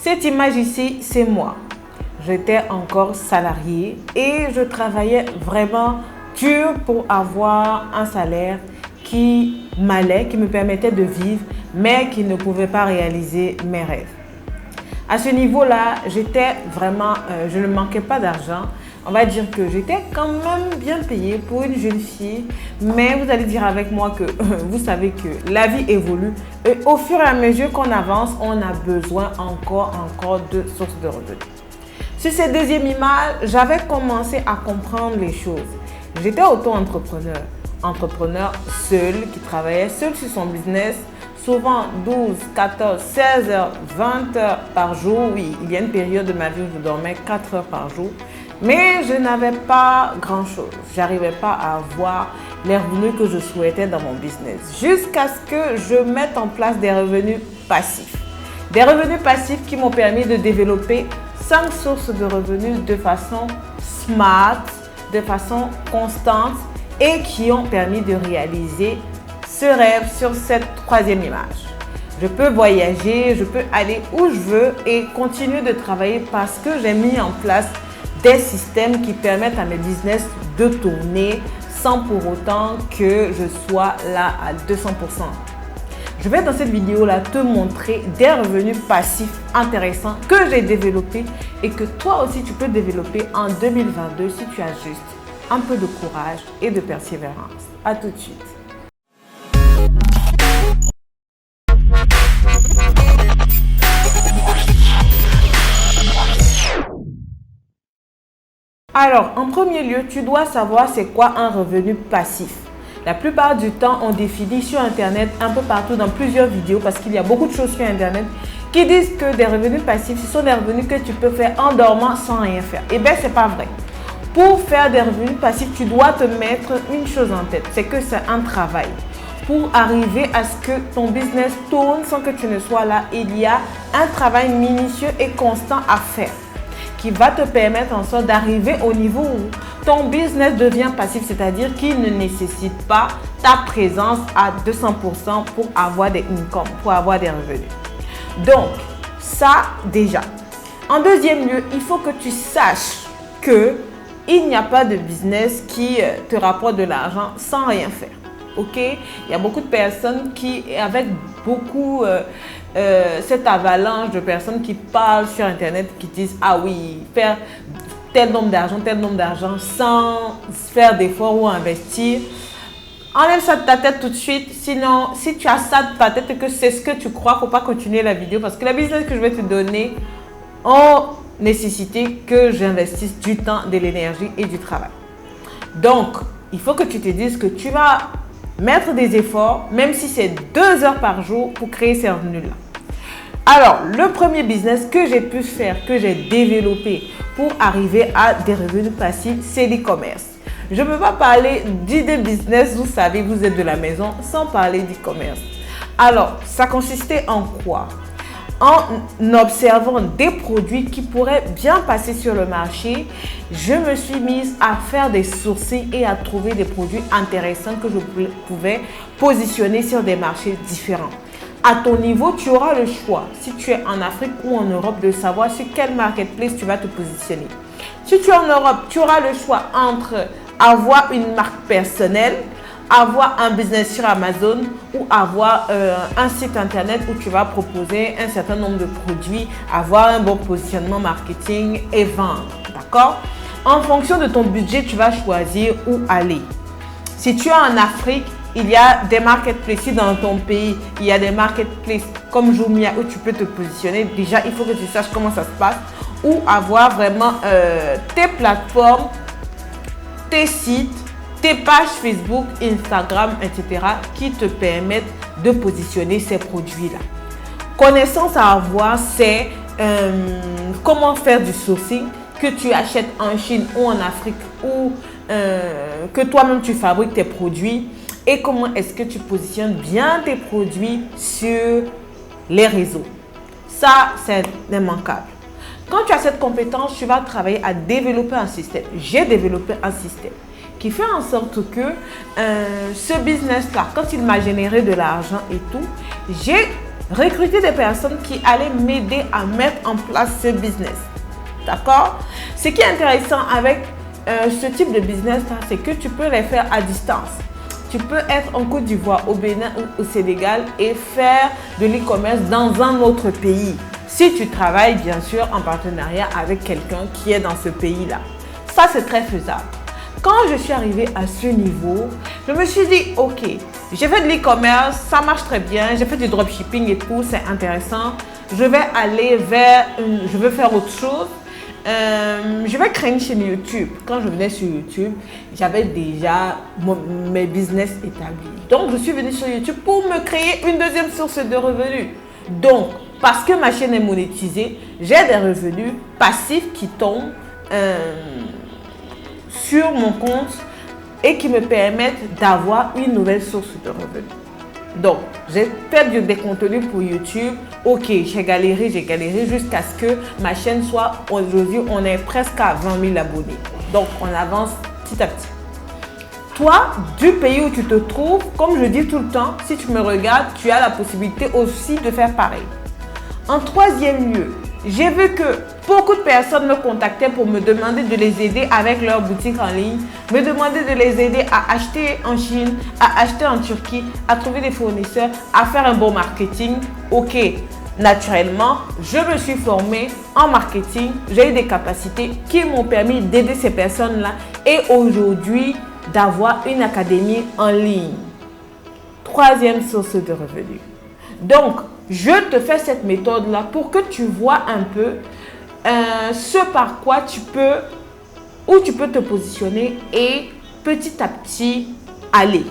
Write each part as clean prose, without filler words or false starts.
Cette image ici, c'est moi. J'étais encore salariée et je travaillais vraiment dur pour avoir un salaire qui m'allait, qui me permettait de vivre, mais qui ne pouvait pas réaliser mes rêves. À ce niveau-là, j'étais vraiment, je ne manquais pas d'argent. On va dire que j'étais quand même bien payée pour une jeune fille, mais vous allez dire avec moi que vous savez que la vie évolue et au fur et à mesure qu'on avance, on a besoin encore de sources de revenus. Sur cette deuxième image, j'avais commencé à comprendre les choses. J'étais auto-entrepreneur, entrepreneur seul qui travaillait seul sur son business, souvent 12, 14, 16 heures, 20 heures par jour. Oui, il y a une période de ma vie où je dormais 4 heures par jour. Mais je n'avais pas grand-chose. Je n'arrivais pas à avoir les revenus que je souhaitais dans mon business. Jusqu'à ce que je mette en place des revenus passifs. Des revenus passifs qui m'ont permis de développer 5 sources de revenus de façon smart, de façon constante et qui ont permis de réaliser ce rêve sur cette troisième image. Je peux voyager, je peux aller où je veux et continuer de travailler parce que j'ai mis en place des systèmes qui permettent à mes business de tourner sans pour autant que je sois là à 200%. Je vais dans cette vidéo-là te montrer des revenus passifs intéressants que j'ai développés et que toi aussi tu peux développer en 2022 si tu as juste un peu de courage et de persévérance. À tout de suite. Alors, en premier lieu, tu dois savoir c'est quoi un revenu passif. La plupart du temps, on définit sur Internet, un peu partout dans plusieurs vidéos, parce qu'il y a beaucoup de choses sur Internet qui disent que des revenus passifs, ce sont des revenus que tu peux faire en dormant sans rien faire. Eh bien, ce n'est pas vrai. Pour faire des revenus passifs, tu dois te mettre une chose en tête, c'est que c'est un travail. Pour arriver à ce que ton business tourne sans que tu ne sois là, il y a un travail minutieux et constant à faire qui va te permettre en sorte d'arriver au niveau où ton business devient passif, c'est-à-dire qu'il ne nécessite pas ta présence à 200% pour avoir des incomes, pour avoir des revenus. Donc, ça déjà. En deuxième lieu, il faut que tu saches qu'il n'y a pas de business qui te rapporte de l'argent sans rien faire. Ok, il y a beaucoup de personnes qui, avec beaucoup cette avalanche de personnes qui parlent sur Internet, qui disent ah oui, faire tel nombre d'argent sans faire d'efforts ou investir. Enlève ça de ta tête tout de suite. Sinon, si tu as ça de ta tête et que c'est ce que tu crois, il ne faut pas continuer la vidéo parce que les business que je vais te donner ont nécessité que j'investisse du temps, de l'énergie et du travail. Donc, il faut que tu te dises que tu vas mettre des efforts, même si c'est 2 heures par jour pour créer ces revenus-là. Alors, le premier business que j'ai pu faire, que j'ai développé pour arriver à des revenus passifs, c'est l'e-commerce. Je ne peux pas parler d'idée business, vous savez, vous êtes de la maison, sans parler d'e-commerce. Alors, ça consistait en quoi? En observant des produits qui pourraient bien passer sur le marché, je me suis mise à faire des sourcils et à trouver des produits intéressants que je pouvais positionner sur des marchés différents. À ton niveau, tu auras le choix, si tu es en Afrique ou en Europe, de savoir sur quel marketplace tu vas te positionner. Si tu es en Europe, tu auras le choix entre avoir une marque personnelle, avoir un business sur Amazon ou avoir un site internet où tu vas proposer un certain nombre de produits, avoir un bon positionnement marketing et vendre. D'accord? En fonction de ton budget, tu vas choisir où aller. Si tu es en Afrique, il y a des marketplaces. Si dans ton pays, il y a des marketplaces comme Jumia où tu peux te positionner. Déjà, il faut que tu saches comment ça se passe ou avoir vraiment tes plateformes, tes sites, tes pages Facebook, Instagram, etc. qui te permettent de positionner ces produits-là. Connaissance à avoir, c'est comment faire du sourcing, que tu achètes en Chine ou en Afrique ou que toi-même tu fabriques tes produits et comment est-ce que tu positionnes bien tes produits sur les réseaux. Ça, c'est immanquable. Quand tu as cette compétence, tu vas travailler à développer un système. J'ai développé un système qui fait en sorte que ce business-là, quand il m'a généré de l'argent et tout, j'ai recruter des personnes qui allaient m'aider à mettre en place ce business. D'accord? Ce qui est intéressant avec ce type de business, c'est que tu peux les faire à distance. Tu peux être en Côte d'Ivoire, au Bénin ou au Sénégal et faire de l'e-commerce dans un autre pays. Si tu travailles bien sûr en partenariat avec quelqu'un qui est dans ce pays-là. Ça, c'est très faisable. Quand je suis arrivée à ce niveau, je me suis dit, ok, j'ai fait de l'e-commerce, ça marche très bien, j'ai fait du dropshipping et tout, c'est intéressant. Je vais aller je veux faire autre chose. Je vais créer une chaîne YouTube. Quand je venais sur YouTube, j'avais déjà mes business établis. Donc, je suis venue sur YouTube pour me créer une deuxième source de revenus. Donc, parce que ma chaîne est monétisée, j'ai des revenus passifs qui tombent sur mon compte et qui me permettent d'avoir une nouvelle source de revenus. Donc, j'ai fait des contenus pour YouTube. Ok, j'ai galéré jusqu'à ce que ma chaîne soit, aujourd'hui, on est presque à 20 000 abonnés. Donc, on avance petit à petit. Toi, du pays où tu te trouves, comme je dis tout le temps, si tu me regardes, tu as la possibilité aussi de faire pareil. En troisième lieu, j'ai vu que beaucoup de personnes me contactaient pour me demander de les aider avec leur boutique en ligne, me demander de les aider à acheter en Chine, à acheter en Turquie, à trouver des fournisseurs, à faire un bon marketing. Ok, naturellement, je me suis formée en marketing, j'ai eu des capacités qui m'ont permis d'aider ces personnes-là et aujourd'hui d'avoir une académie en ligne. Troisième source de revenus. Donc, je te fais cette méthode-là pour que tu vois un peu ce par quoi tu peux te positionner et petit à petit aller.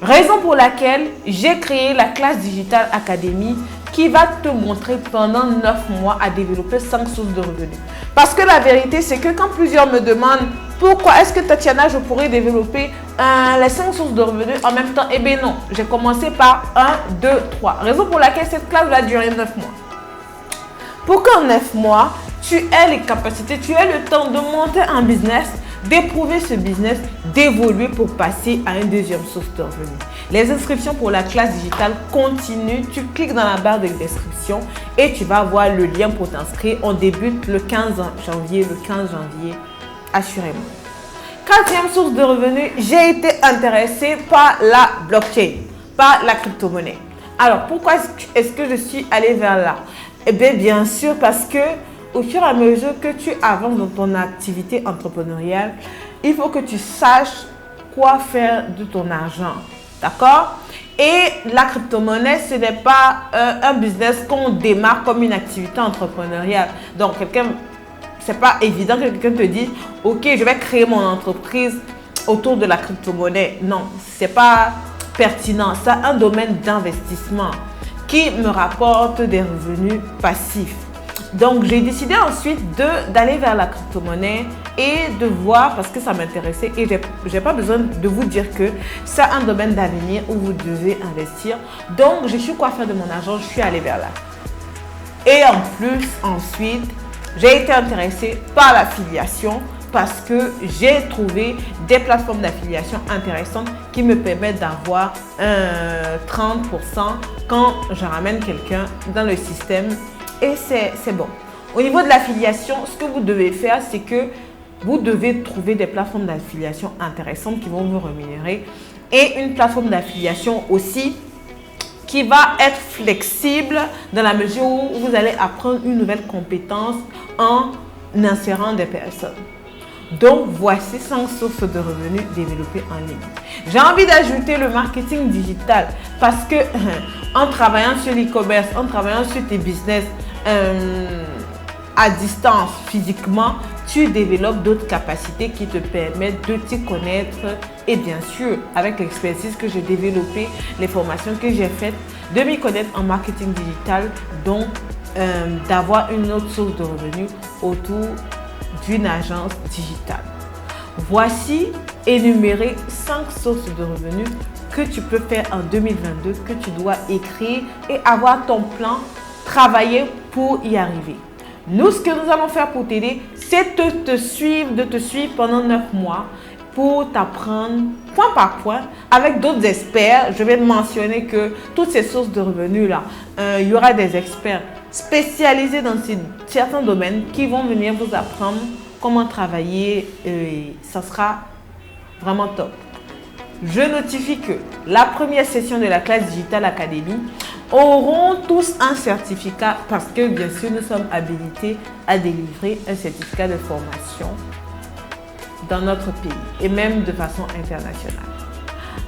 Raison pour laquelle j'ai créé la classe Digital Academy qui va te montrer pendant 9 mois à développer 5 sources de revenus. Parce que la vérité, c'est que quand plusieurs me demandent pourquoi est-ce que Tatiana, je pourrais développer les 5 sources de revenus en même temps, eh bien non, j'ai commencé par 1, 2, 3. Raison pour laquelle cette classe va durer 9 mois. Pour qu'en 9 mois, tu aies les capacités, tu aies le temps de monter un business, d'éprouver ce business, d'évoluer pour passer à une deuxième source de revenus. Les inscriptions pour la classe digitale continuent. Tu cliques dans la barre de description et tu vas voir le lien pour t'inscrire. On débute le 15 janvier, assurément. Quatrième source de revenus, j'ai été intéressée par la blockchain, par la crypto-monnaie. Alors, pourquoi est-ce que je suis allée vers là? Eh bien sûr, parce que au fur et à mesure que tu avances dans ton activité entrepreneuriale, il faut que tu saches quoi faire de ton argent. D'accord? Et la crypto-monnaie, ce n'est pas un business qu'on démarre comme une activité entrepreneuriale. Donc, c'est pas évident que quelqu'un te dise « Ok, je vais créer mon entreprise autour de la crypto-monnaie. » Non, ce n'est pas pertinent. C'est un domaine d'investissement qui me rapporte des revenus passifs. Donc, j'ai décidé ensuite d'aller vers la crypto-monnaie et de voir parce que ça m'intéressait et je n'ai pas besoin de vous dire que c'est un domaine d'avenir où vous devez investir. Donc, je suis quoi faire de mon argent, je suis allée vers là. Et en plus, ensuite, j'ai été intéressée par l'affiliation parce que j'ai trouvé des plateformes d'affiliation intéressantes qui me permettent d'avoir 30% quand je ramène quelqu'un dans le système. Et c'est bon. Au niveau de l'affiliation, ce que vous devez faire, c'est que vous devez trouver des plateformes d'affiliation intéressantes qui vont vous rémunérer. Et une plateforme d'affiliation aussi qui va être flexible dans la mesure où vous allez apprendre une nouvelle compétence en insérant des personnes. Donc, voici 5 sources de revenus développées en ligne. J'ai envie d'ajouter le marketing digital parce que en travaillant sur l'e-commerce, en travaillant sur tes business à distance physiquement, tu développes d'autres capacités qui te permettent de t'y connaître et bien sûr, avec l'expertise que j'ai développée, les formations que j'ai faites, de m'y connaître en marketing digital, donc d'avoir une autre source de revenus autour d'une agence digitale. Voici énuméré 5 sources de revenus que tu peux faire en 2022, que tu dois écrire et avoir ton plan, travailler pour y arriver. Nous, ce que nous allons faire pour t'aider, c'est de te suivre pendant 9 mois pour t'apprendre point par point avec d'autres experts. Je vais mentionner que toutes ces sources de revenus-là, il y aura des experts spécialisés dans certains domaines qui vont venir vous apprendre comment travailler et ça sera vraiment top. Je notifie que la première session de la classe Digital Academy auront tous un certificat parce que bien sûr nous sommes habilités à délivrer un certificat de formation dans notre pays et même de façon internationale.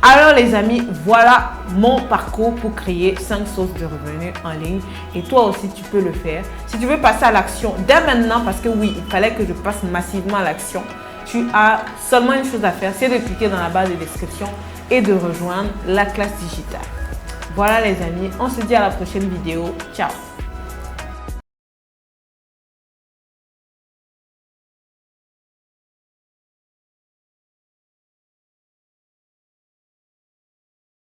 Alors les amis, voilà mon parcours pour créer 5 sources de revenus en ligne et toi aussi tu peux le faire. Si tu veux passer à l'action dès maintenant, parce que oui, il fallait que je passe massivement à l'action, tu as seulement une chose à faire, c'est de cliquer dans la barre de description et de rejoindre la classe digitale. Voilà les amis, on se dit à la prochaine vidéo. Ciao!